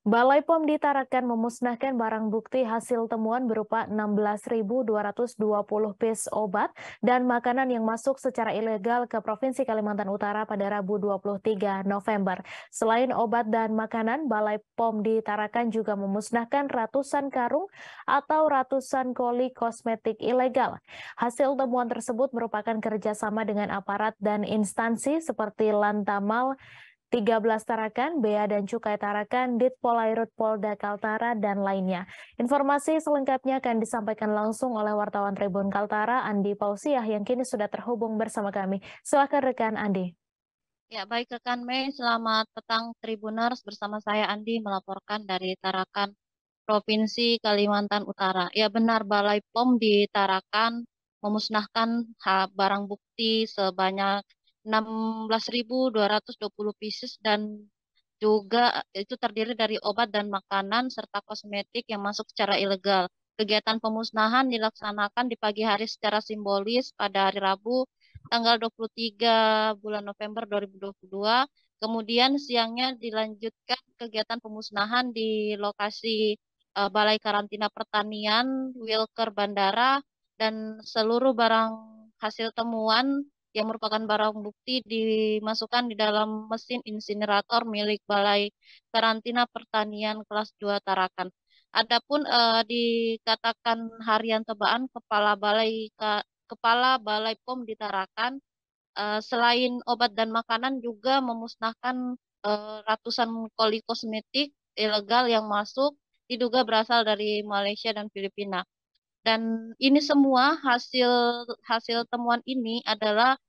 Balai POM di Tarakan memusnahkan barang bukti hasil temuan berupa 16.220 pis obat dan makanan yang masuk secara ilegal ke Provinsi Kalimantan Utara pada Rabu 23 November. Selain obat dan makanan, Balai POM di Tarakan juga memusnahkan ratusan karung atau ratusan koli kosmetik ilegal. Hasil temuan tersebut merupakan kerjasama dengan aparat dan instansi seperti Lantamal 13 Tarakan, Bea dan Cukai Tarakan, Ditpolairut Polda Kaltara, dan lainnya. Informasi selengkapnya akan disampaikan langsung oleh wartawan Tribun Kaltara, Andi Pausiah, yang kini sudah terhubung bersama kami. Silakan rekan Andi. Ya, baik rekan Mei, selamat petang Tribuners. Bersama saya Andi melaporkan dari Tarakan, Provinsi Kalimantan Utara. Ya benar, Balai POM di Tarakan memusnahkan barang bukti sebanyak 16.220 pieces dan juga itu terdiri dari obat dan makanan serta kosmetik yang masuk secara ilegal. Kegiatan pemusnahan dilaksanakan di pagi hari secara simbolis pada hari Rabu tanggal 23 bulan November 2022. Kemudian siangnya dilanjutkan kegiatan pemusnahan di lokasi Balai Karantina Pertanian, Wilker Bandara, dan seluruh barang hasil temuan yang merupakan barang bukti dimasukkan di dalam mesin insinerator milik Balai Karantina Pertanian kelas 2 Tarakan. Adapun dikatakan Harian Tebaan, Kepala Balai POM di Tarakan, selain obat dan makanan juga memusnahkan ratusan koli kosmetik ilegal yang masuk diduga berasal dari Malaysia dan Filipina. Dan ini semua hasil hasil temuan ini adalah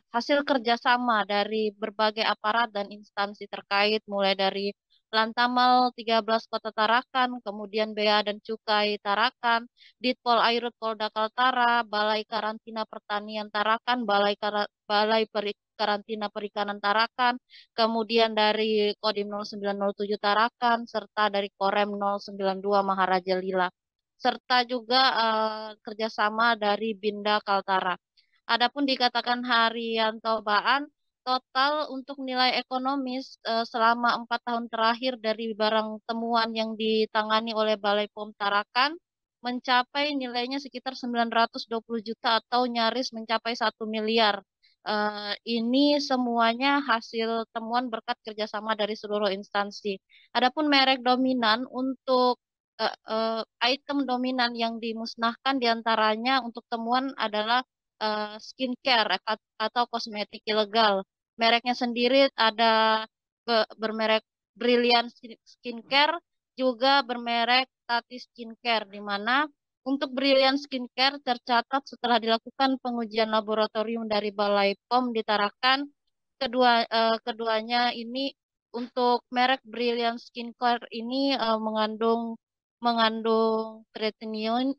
hasil kerjasama dari berbagai aparat dan instansi terkait, mulai dari Lantamal 13 Kota Tarakan, kemudian Bea dan Cukai Tarakan, Ditpol Airut Polda Kaltara, Balai Karantina Pertanian Tarakan, Karantina Perikanan Tarakan, kemudian dari Kodim 0907 Tarakan, serta dari Korem 092 Maharaja Lila serta juga kerjasama dari Binda Kaltara. Adapun dikatakan harian tobaan, total untuk nilai ekonomis selama 4 tahun terakhir dari barang temuan yang ditangani oleh Balai POM Tarakan mencapai nilainya sekitar 920 juta atau nyaris mencapai 1 miliar. Ini semuanya hasil temuan berkat kerjasama dari seluruh instansi. Adapun merek dominan untuk item dominan yang dimusnahkan diantaranya untuk temuan adalah skincare atau kosmetik ilegal. Mereknya sendiri ada bermerek Brilliant Skincare, juga bermerek Tati Skincare, di mana untuk Brilliant Skincare tercatat setelah dilakukan pengujian laboratorium dari Balai POM ditarakan keduanya ini untuk merek Brilliant Skincare ini mengandung tretinoin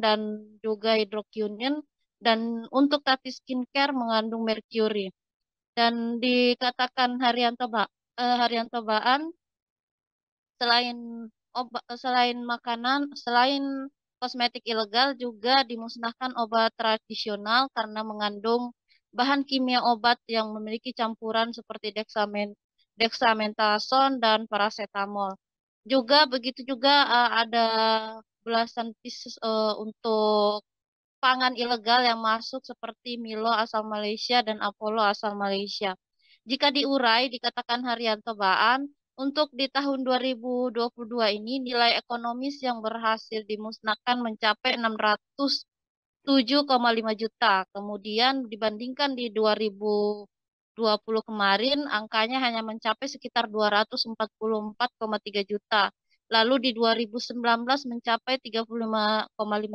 dan juga hidroquinone dan untuk Tati Skincare mengandung merkuri. Dan dikatakan harian tobaan selain selain makanan, selain kosmetik ilegal juga dimusnahkan obat tradisional karena mengandung bahan kimia obat yang memiliki campuran seperti dexamethasone dan paracetamol. Juga begitu juga ada belasan pieces untuk pangan ilegal yang masuk seperti Milo asal Malaysia dan Apollo asal Malaysia. Jika diurai, dikatakan harian tobaan, untuk di tahun 2022 ini nilai ekonomis yang berhasil dimusnahkan mencapai 607,5 juta. Kemudian dibandingkan di 2020 kemarin, angkanya hanya mencapai sekitar 244,3 juta. Lalu di 2019 mencapai 35,5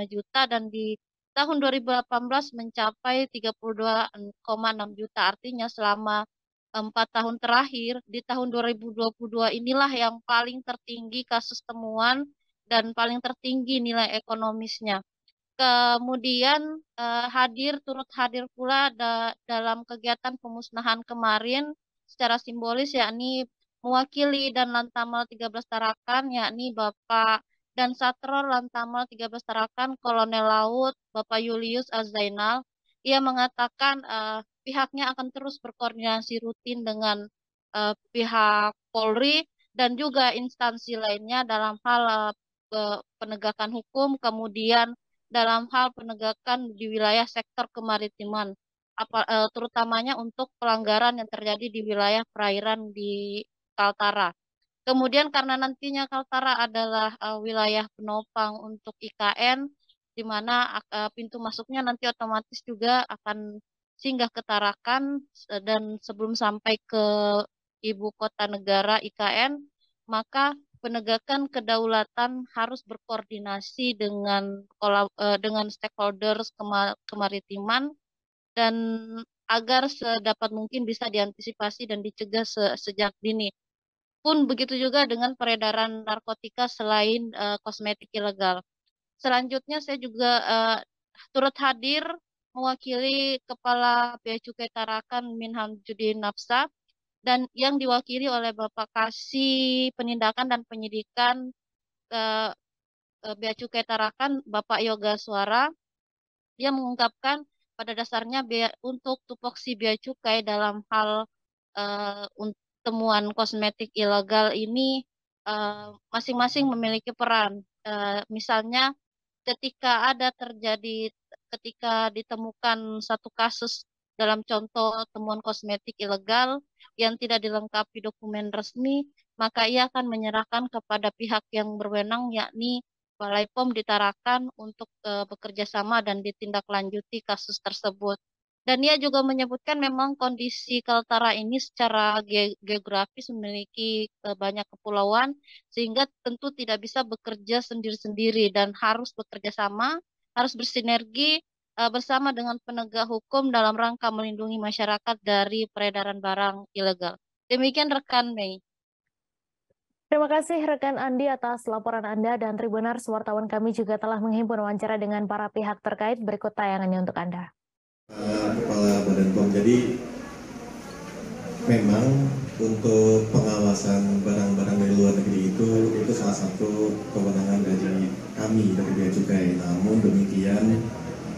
juta dan di tahun 2018 mencapai 32,6 juta. Artinya selama 4 tahun terakhir, di tahun 2022 inilah yang paling tertinggi kasus temuan dan paling tertinggi nilai ekonomisnya. Kemudian turut hadir pula dalam kegiatan pemusnahan kemarin secara simbolis yakni mewakili dan Lantamal 13 Tarakan yakni Bapak dan Satro Lantamal 13 Tarakan Kolonel Laut Bapak Julius Azainal. Ia mengatakan pihaknya akan terus berkoordinasi rutin dengan pihak Polri dan juga instansi lainnya dalam hal penegakan hukum, kemudian dalam hal penegakan di wilayah sektor kemaritiman, terutamanya untuk pelanggaran yang terjadi di wilayah perairan di Kaltara. Kemudian karena nantinya Kaltara adalah wilayah penopang untuk IKN, di mana pintu masuknya nanti otomatis juga akan singgah ke Tarakan, dan sebelum sampai ke ibu kota negara IKN, maka penegakan kedaulatan harus berkoordinasi dengan stakeholders kemaritiman, dan agar sedapat mungkin bisa diantisipasi dan dicegah sejak dini. Pun begitu juga dengan peredaran narkotika selain kosmetik ilegal. Selanjutnya saya juga turut hadir mewakili Kepala Bea Cukai Tarakan Minham Judin Nafsa, dan yang diwakili oleh Bapak Kasih Penindakan dan Penyidikan Bea Cukai Tarakan, Bapak Yoga Suara, dia mengungkapkan pada dasarnya untuk tupoksi bea cukai dalam hal temuan kosmetik ilegal ini masing-masing memiliki peran. Misalnya ketika ditemukan satu kasus dalam contoh temuan kosmetik ilegal yang tidak dilengkapi dokumen resmi, maka ia akan menyerahkan kepada pihak yang berwenang, yakni Balai POM di Tarakan, untuk bekerja sama dan ditindaklanjuti kasus tersebut. Dan ia juga menyebutkan memang kondisi Kaltara ini secara geografis memiliki banyak kepulauan, sehingga tentu tidak bisa bekerja sendiri-sendiri dan harus bekerja sama, harus bersinergi bersama dengan penegak hukum dalam rangka melindungi masyarakat dari peredaran barang ilegal. Demikian rekan Mei. Terima kasih rekan Andi atas laporan Anda, dan Tribuners, wartawan kami juga telah menghimpun wawancara dengan para pihak terkait. Berikut tayangannya untuk Anda. Kepala Badan POM, jadi memang untuk pengawasan barang-barang dari luar negeri itu salah satu kewenangan dari kami, dari Bea Cukai. Namun demikian,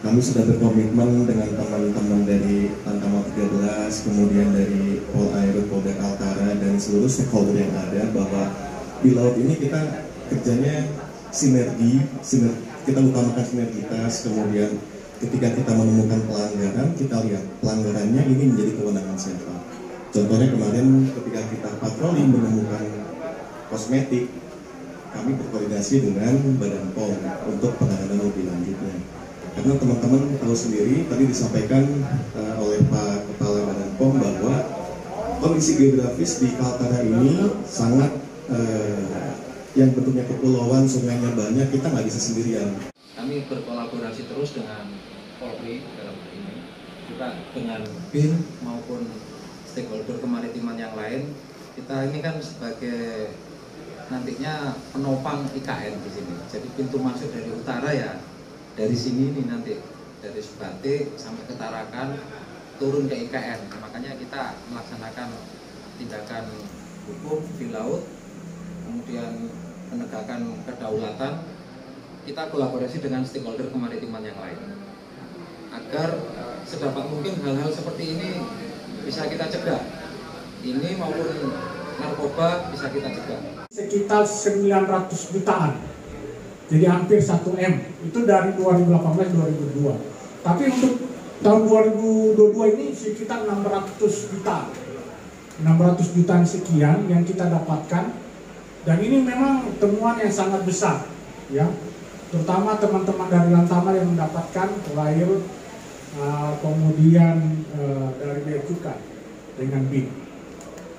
kami sudah berkomitmen dengan teman-teman dari Lantamal 13, kemudian dari Polairut, Polda Kaltara, dan seluruh stakeholder yang ada, bahwa di laut ini kita kerjanya sinergi, kita utamakan sinergitas. Kemudian ketika kita menemukan pelanggaran, kita lihat pelanggarannya ini menjadi kewenangan siapa. Contohnya kemarin ketika kita patroli menemukan kosmetik, kami berkoordinasi dengan Badan POM untuk penanganan lebih lanjutnya. Karena teman-teman tahu sendiri, tadi disampaikan oleh Pak Kepala Badan POM bahwa kondisi geografis di Kaltara ini sangat yang bentuknya kepulauan, sungainya banyak, kita nggak bisa sendirian. Kami berkolaborasi terus dengan Polri dalam hal ini, juga dengan BIN maupun stakeholder kemaritiman yang lain. Kita ini kan sebagai nantinya penopang IKN di sini. Jadi pintu masuk dari utara ya dari sini nih, nanti dari Subate sampai ke Tarakan turun ke IKN. Makanya kita melaksanakan tindakan hukum di laut, kemudian penegakan kedaulatan. Kita kolaborasi dengan stakeholder kemaritiman yang lain agar sedapat mungkin hal-hal seperti ini bisa kita cegah. Ini maupun narkoba bisa kita cegah. Sekitar 900 jutaan. Jadi hampir 1 M. Itu dari 2018-2022. Tapi untuk tahun 2022 ini sekitar 600 juta. 600 jutaan sekian yang kita dapatkan. Dan ini memang temuan yang sangat besar, ya. Terutama teman-teman dari Lantamal yang mendapatkan Polairut, kemudian dari Bea Cukai dengan BIN.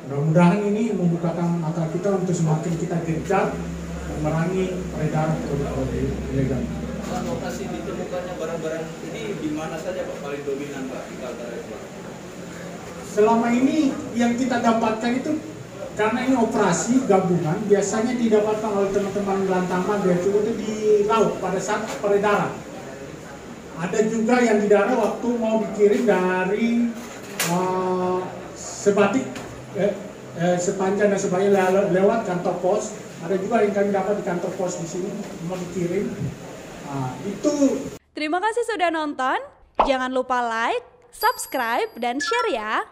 Mudah-mudahan ini membukakan mata kita untuk semakin kita gencar memerangi peredaran produk-produk ilegal. Lokasi ditemukannya barang-barang ini di mana saja Pak paling dominan Pak di Kaltara? Selama ini yang kita dapatkan itu, karena ini operasi gabungan, biasanya didapatkan oleh teman-teman Lantamal Bea Cukai itu di laut pada saat peredaran. Ada juga yang di darat waktu mau dikirim dari Sebatik, sepanjang dan sebagainya lewat kantor pos. Ada juga yang kami dapat di kantor pos di sini mau dikirim. Itu. Terima kasih sudah nonton. Jangan lupa like, subscribe, dan share ya.